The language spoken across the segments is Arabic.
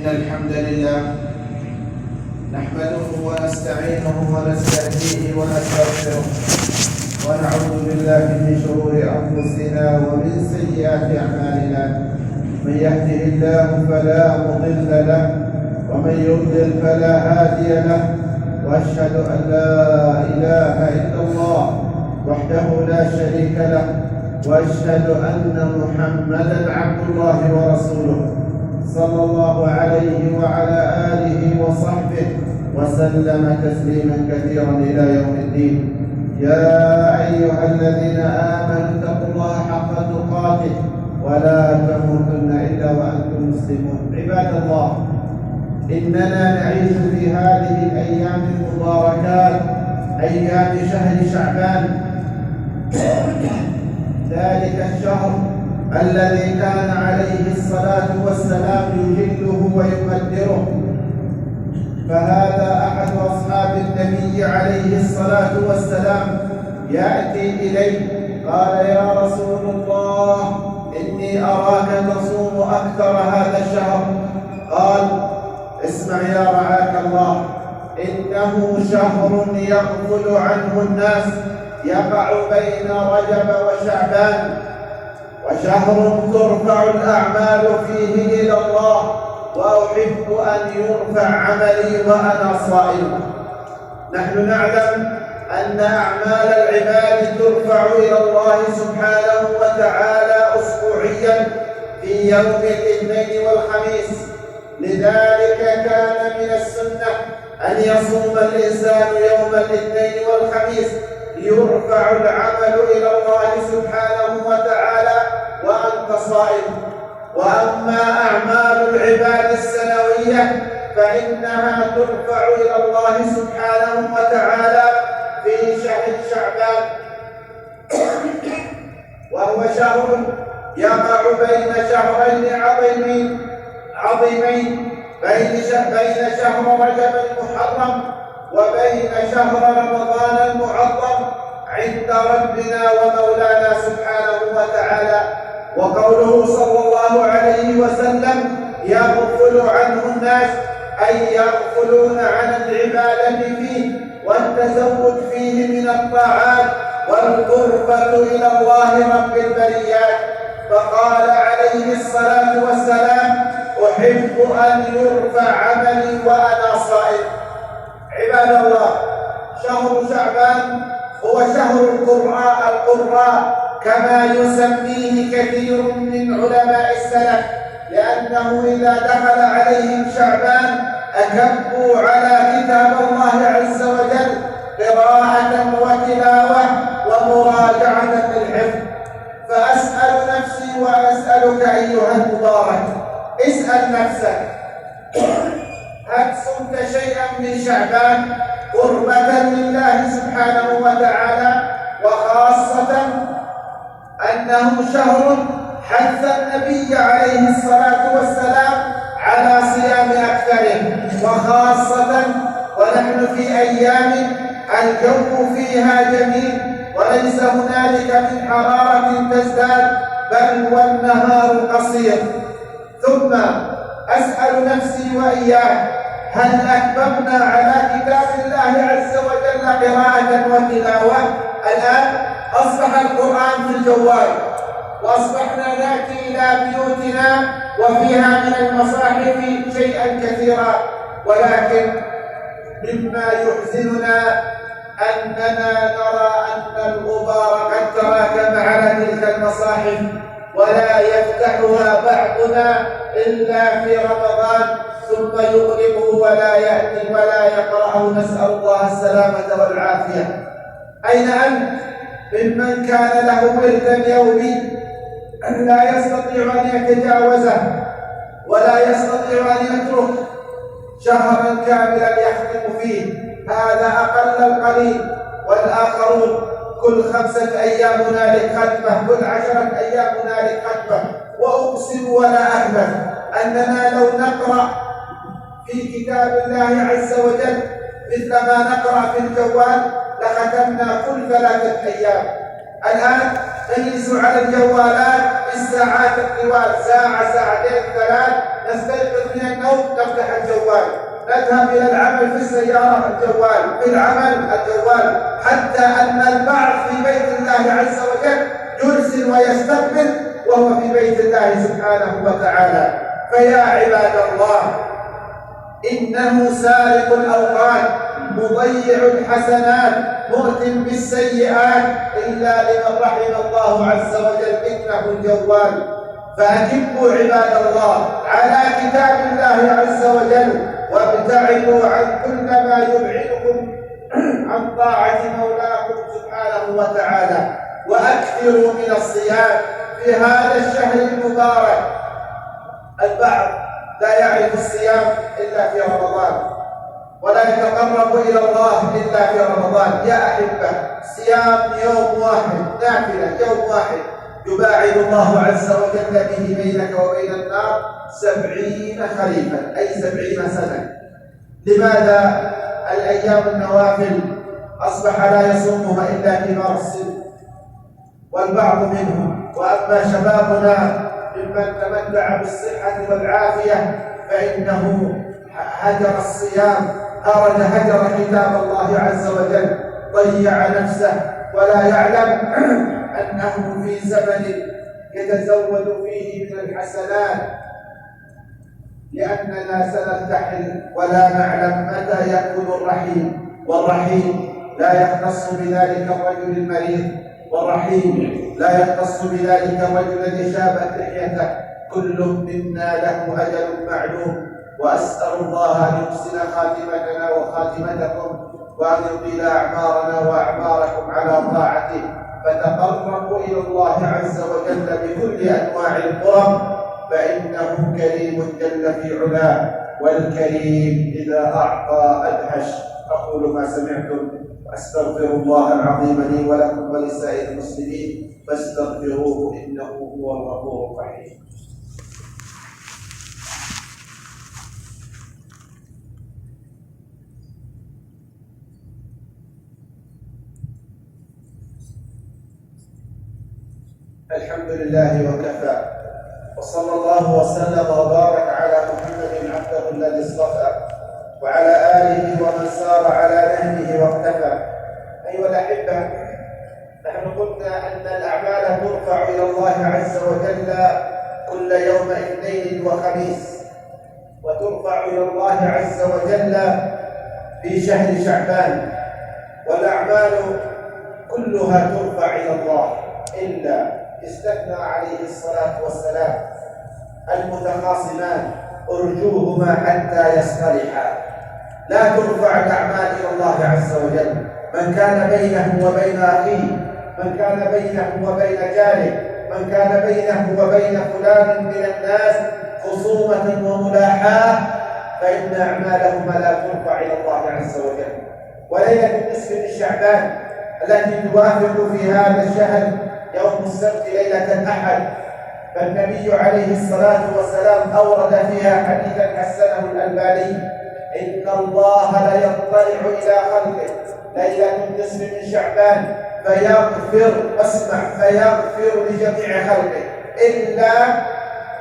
الحمد لله نحمده ونستعينه ونستهديه ونستغفره ونعوذ بالله من شرور أنفسنا ومن سيئات أعمالنا. من يهده الله فلا مضل له ومن يضلل فلا هادي له، وأشهد أن لا إله إلا الله وحده لا شريك له، وأشهد أن محمدا عبد الله ورسوله صلى الله عليه وعلى آله وصحبه وسلم تسليما كثيرا إلى يوم الدين. يا أيها الذين آمنوا اتقوا الله حق تقاته ولا تموتن إلا وأنتم مسلمون. عباد الله، إننا نعيش في هذه الأيام المباركات، أيام شهر شعبان، ذلك الشهر الذي كان عليه الصلاة والسلام يجله ويقدره. فهذا أحد أصحاب النبي عليه الصلاة والسلام يأتي إليه قال: يا رسول الله، إني أراك تصوم أكثر هذا الشهر. قال: اسمع يا رعاك الله، إنه شهر يغفل عنه الناس، يقع بين رجب وشعبان، وشهر ترفع الأعمال فيه إلى الله، وأحب أن يرفع عملي وأنا صائم. نحن نعلم أن أعمال العباد ترفع إلى الله سبحانه وتعالى أسبوعيا في يوم الاثنين والخميس، لذلك كان من السنة أن يصوم الإنسان يوم الاثنين والخميس ليرفع العمل إلى الله سبحانه وتعالى وأنت صائم. وأما أعمال العباد السنوية فإنها ترفع إلى الله سبحانه وتعالى في شهر شعبان، وهو شهر يقع بين شهرين عظيمين، بين شهر رجب المحرم وبين شهر رمضان المعظم عند ربنا ومولانا سبحانه وتعالى. وقوله صلى الله عليه وسلم: يغفل عنه الناس، أي يغفلون عن العبادة فيه والتزود فيه من الطاعات والقربة إلى الله رب البريات. فقال عليه الصلاة والسلام: أحب أن يرفع عملي وأنا صائم. عباد الله، شهر شعبان هو شهر القراء كما يسميه كثير من علماء السلف، لأنه إذا دخل عليهم شعبان أكبوا على كتاب الله عز وجل قراءة وتلاوة ومراجعة الحفظ. فأسأل نفسي وأسألك أيها المبارك، اسأل نفسك: هل صمت شيئا من شعبان قربة لله سبحانه وتعالى؟ وخاصة أنه شهر حث النبي عليه الصلاة والسلام على صيام أكثره، وخاصة ونحن في أيام الجو فيها جميل وليس هنالك من حرارة تزداد، بل والنهار قصير. ثم أسأل نفسي وإياك: هل أكبرنا على كتاب الله عز وجل قراءة وتلاوة؟ الآن أصبح القرآن في الجوال، وأصبحنا نأتي إلى بيوتنا وفيها من المصاحف شيئا كثيرا، ولكن مما يحزننا أننا نرى أن الغبار قد تراكم على تلك المصاحف ولا يفتحها بعضنا إلا في رمضان، ثم يغلقه ولا يأتي ولا يقرأه، نسأل الله السلامة والعافية. أين أنت ممن كان له وردا يومي لا يستطيع أن يتجاوزه ولا يستطيع أن يترك شهرا كاملا يختم فيه؟ هذا أقل القليل، والآخرون كل 5 أيام هنالك ختمة، كل 10 أيام هنالك ختمة. وأقسم ولا أحلف أننا لو نقرأ في كتاب الله عز وجل مثل ما نقرأ في الجوال لختمنا كل 3 أيام. الآن نجلس على الجوالات بالساعات الطوال، ساعة، ساعتين، 3، نستيقظ من النوم نفتح الجوال، نذهب إلى العمل في السيارة الجوال، في العمل الجوال، حتى أن البعض في بيت الله عز وجل يرسل ويستقبل وهو في بيت الله سبحانه وتعالى. فيا عباد الله، إنه سارق الأوقات مضيع الحسنات مؤت بالسيئات إلا لمن رحم الله عز وجل إنه الجوال. فأكبوا عباد الله على كتاب الله عز وجل وابتعدوا عن كل ما يبعدكم عن طاعة مولاكم سبحانه وتعالى، وأكثروا من الصيام في هذا الشهر المبارك. البعض لا يعرف الصيام إلا في رمضان، ولا يتقرب إلى الله إلا في رمضان. يا أحبة، صيام يوم واحد، نافلة يوم واحد، يباعد الله عز وجل به بينك وبين النار 70 خريفا، أي 70 سنة. لماذا الأيام النوافل أصبح لا يصومها إلا كبار السن والبعض منهم؟ وأما شبابنا ممن تمتع بالصحة والعافية فإنه هجر الصيام، هجر كتاب الله عز وجل، ضيع نفسه ولا يعلم أنه في زمن يتزود فيه من الحسنات، لأننا سنرتحل ولا نعلم متى يأكل الرحيم. والرحيم لا يختص بذلك الرجل المريض، والرحيم لا يختص بذلك الرجل الذي شابت لحيته. كل منا له أجل معلوم، وأسأل الله أن يحسن خاتمتنا وخاتمتكم، وأن يطيل أعمارنا وأعماركم على طاعته، فتقربوا إلى الله عز وجل بكل أنواع القرب، فإنه كريم جل في علاه، والكريم إذا أعطى أدهش. أقول ما سمعتم وأستغفر الله العظيم لي ولكم ولسائر المسلمين فاستغفروه إنه هو الغفور الرحيم. الحمد لله وكفى، وصلى الله وسلم وبارك على محمد عبده الذي اصطفى، وعلى آله ومن سار على نهجه واقتفى. أيها الأحبة، نحن قلنا أن الأعمال ترفع إلى الله عز وجل كل يوم اثنين وخميس، وترفع إلى الله عز وجل في شهر شعبان، والأعمال كلها ترفع إلى الله إلا استثنى عليه الصلاة والسلام المتخاصمان ارجوهما حتى يصطلحا. لا ترفع الأعمال إلى الله عز وجل. من كان بينه وبين أخيه، من كان بينه وبين جاره، من كان بينه وبين فلان من الناس خصومة وملاحاة، فإن أعمالهما لا ترفع إلى الله عز وجل. وليلة النصف من شعبان التي توافق في هذا الشهر يوم السبت ليلة الأحد، فالنبي عليه الصلاة والسلام أورد فيها حديثا حسنه الألباني: إن الله ليطلع إلى خلقه ليلة النصف من شعبان فيغفر، واسمع، فيغفر لجميع خلقه إلا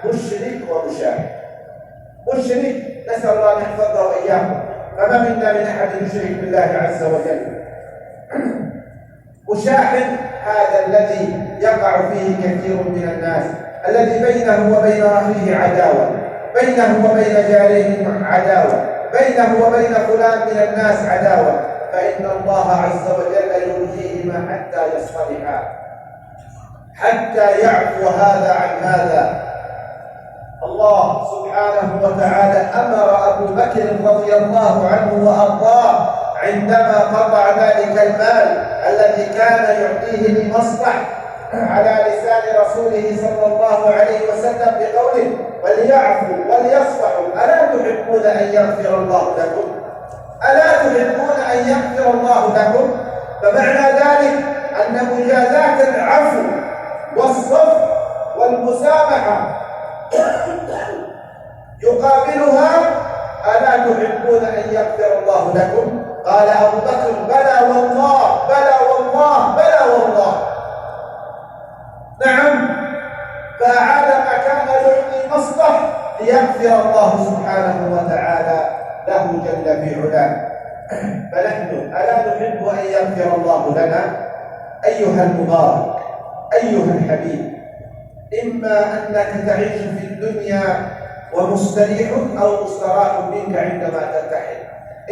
مشرك ومشاهد. مشرك نسأل الله أن يحفظه وإياكم، فما منا من أحد يشرك بالله عز وجل. مشاحن هذا الذي يقع فيه كثير من الناس، الذي بينه وبين أخيه عداوة، بينه وبين جاره عداوة، بينه وبين فلان من الناس عداوة، فإن الله عز وجل ينجيهما حتى يصطلحا، حتى يعفو هذا عن هذا. الله سبحانه وتعالى أمر أبو بكر رضي الله عنه وأرضاه عندما قطع ذلك المال الذي كان يعطيه لمصلح على لسان رسوله صلى الله عليه وسلم بقوله: وليعفوا وليصفحوا ألا تحبون أن يغفر الله لكم؟ ألا تحبون أن يغفر الله لكم؟ فمعنى ذلك أن مجازات العفو والصفح والمسامحة يقابلها ألا تحبون أن يغفر الله لكم؟ قال أبو بكر: بلى والله، بلى والله، بلى والله. نعم، فأعاد ما كان يعطي مصلح ليغفر الله سبحانه وتعالى له جل في علاه. فنحن ألا نحب أن يغفر الله لنا؟ أيها المبارك، أيها الحبيب، إما أنك تعيش في الدنيا ومستريح أو مستراح منك عندما ترتحل.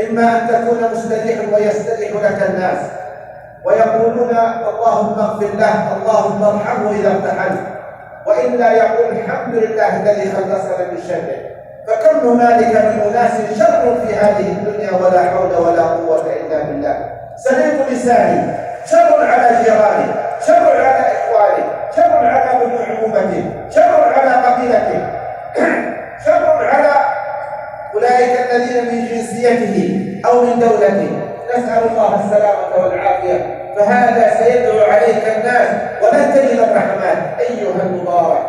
إما أن تكون مستريحا ويستريح لك الناس ويقولون اللهم اغفر له، اللهم ارحمه إذا ارتحل، وإلا يقول الحمد لله الذي خلصنا من شره. فكم هنالك من أناس شر في هذه الدنيا ولا حول ولا قوة إلا بالله. سليم لساني، شر على جيرانه، شر على إخوانه، شر على بني عمومته، شر على قبيلته، شر على أولئك الذين من جنسيته أو من دولته. نسأل الله السلامة والعافية. فهذا سيدعو عليك الناس ولن تجد الرحمات. أيها المبارك،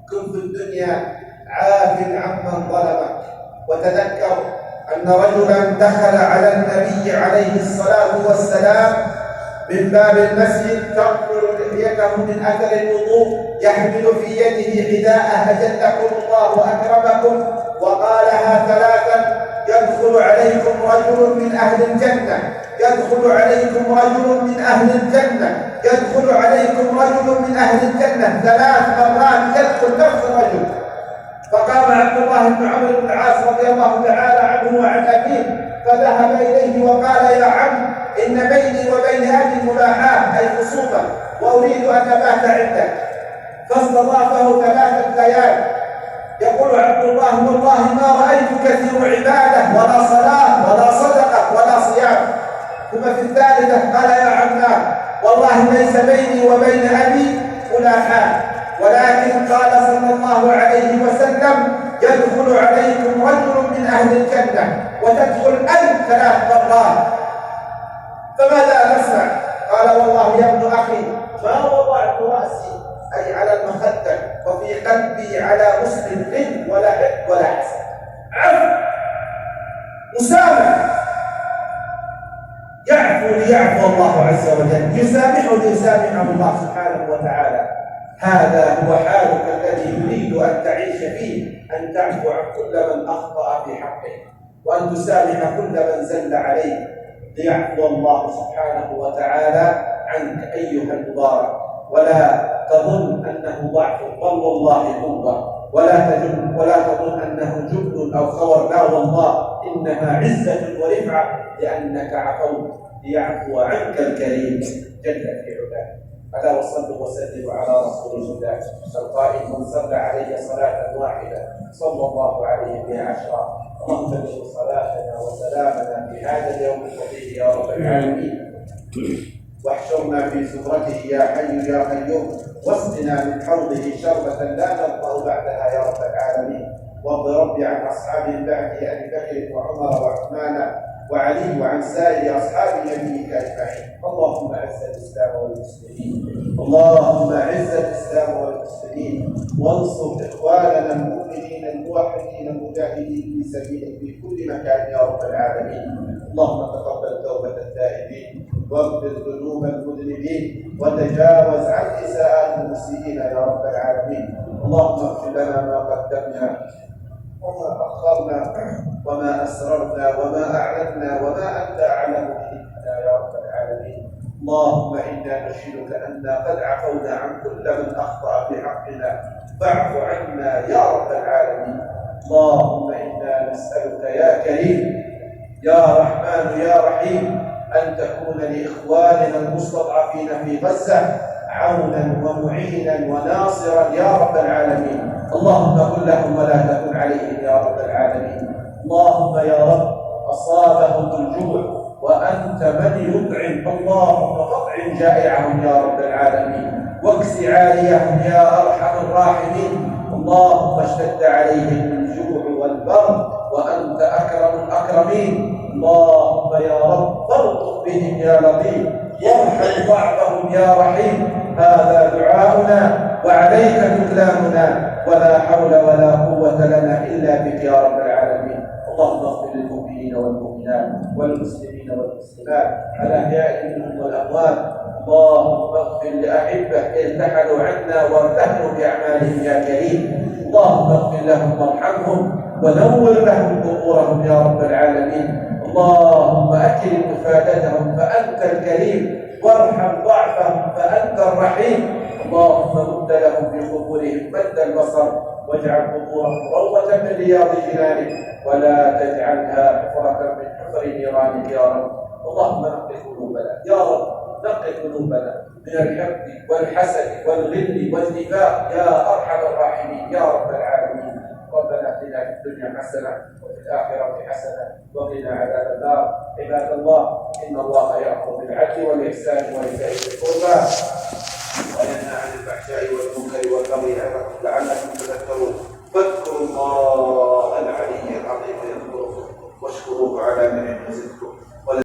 كن في الدنيا عاف عمن ظلمك، وتذكر أن رجلا دخل على النبي عليه الصلاة والسلام من باب المسجد تقبل لحيته من أثر الوضوء، يحمل في يده حذاء أجلكم الله وأكرمكم، وقالها ثلاثا: يدخل عليكم رجل من أهل الجنة، يدخل عليكم رجل من أهل الجنة، يدخل عليكم رجل من أهل الجنة. 3 مرات يدخل نفس الرجل. فقام عبد الله بن عمرو بن العاص رضي الله تعالى عنه وعن أبيه فذهب إليه وقال: يا عم، إن بيني وبين أبي ملاحاة أي خصومة، وأريد أن أبات عندك. فاستضافه 3 ليال. يقول عبد الله: والله ما رأيت كثير عبادة ولا صلاة ولا صدقة ولا صيام. ثم في الثالثة قال: يا عماه، والله ليس بيني وبين أبي ملاحاة، ولكن قال صلى الله عليه وسلم: يدخل عليكم رجل من أهل الجنة وتدخل أنت 3 مرات. فماذا نصنع؟ قال: والله يا ابن أخي ما وضعت رأسي أي على المخدة وفي قلبي على مسلم غل ولا حقد ولا حسد. عفو، مسامح، يعفو ليعفو الله عز وجل، يسامح ليسامحه الله سبحانه وتعالى. هذا هو حالك الذي يريد أن تعيش فيه، أن تعفو عن كل من أخطأ في حقه، وأن تسامح كل من زل عليك، ليعفو الله سبحانه وتعالى عنك أيها المبارك. ولا تظن أنه ضعف، بل والله قوة. ولا تظن أنه جبن أو خور، لا والله إنها عزة ورفعة، لأنك عفوت ليعفو عنك الكريم جل في علاه. ألا وصلوا وسلموا على رسول الله القائل: من صلى علي صلاة واحدة صلى الله عليه بها 10. اللهم اجعل صلاتنا وسلامنا في هذا اليوم الفضيل يا رب العالمين، واحشرنا في زمرته يا حي يا قيوم، واسقنا من حوضه شربة لا نظمأ بعدها يا رب العالمين. وارض ربي عن أصحاب بعد أبي بكر وعمر وعثمان وعلي وعن سائر أصحاب نبيك أجمعين. اللهم أعز الإسلام والمسلمين، اللهم أعز الإسلام والمسلمين، وانصر إخواننا المؤمنين الموحدين المجاهدين في سبيلك في كل مكان يا رب العالمين. اللهم تقبل توبة التائبين، واغفر ذنوب المذنبين، وتجاوز عن إساءات المسيئين يا رب العالمين. اللهم اغفر لنا ما قدمنا وما أخرنا وما أسررنا وما أعلنا وما أنت أعلم به منا يا رب العالمين. اللهم إنا نشهدك أننا قد عفونا عن كل من أخطأ بحقنا، فاعف عنا يا رب العالمين. اللهم إنا نسألك يا كريم يا رحمن يا رحيم أن تكون لإخواننا المستضعفين في غزة عونا ومعينا وناصرا يا رب العالمين. اللهم كن لهم ولا تكن عليهم يا رب العالمين. اللهم يا رب أصابهم الجوع وأنت من يطعم، اللهم فاطعم جائعهم يا رب العالمين، واكس عاليهم يا أرحم الراحمين. اللهم اشتد عليهم الجوع والبرد وأنت أكرم الأكرمين. اللهم يا رب فارقب بهم يا لطيف، وارحم ضعفهم يا رحيم. هذا دعاؤنا وعليك تكلامنا، ولا حول ولا قوة لنا إلا بك يا رب العالمين. اللهم اغفر للمؤمنين والمؤمنات والمسلمين والمسلمات الأحياء منهم والأموات. اللهم اغفر لأحبة ارتحلوا عنا وارتحلوا بأعمالهم يا كريم. اللهم اغفر لهم وارحمهم ونور لهم قبورهم يا رب العالمين. اللهم أكرم إفادتهم فأنت الكريم، وارحم ضعفهم فأنت الرحيم. اللهم رد لهم في قبورهم مد البصر، واجعل قبورهم روضة من رياض جنانك، ولا تجعلها حفرة من حفر نيرانك يا رب. اللهم نقي قلوبنا يا رب، نقي قلوبنا من الحقد والحسد والغل والنفاق يا أرحم الراحمين يا رب العالمين. ربنا اتنا في الدنيا حسنه وفي الاخره حسنه وقنا عذاب النار. عباد الله، ان الله يامر بالعدل والاحسان وايتاء ذي القربى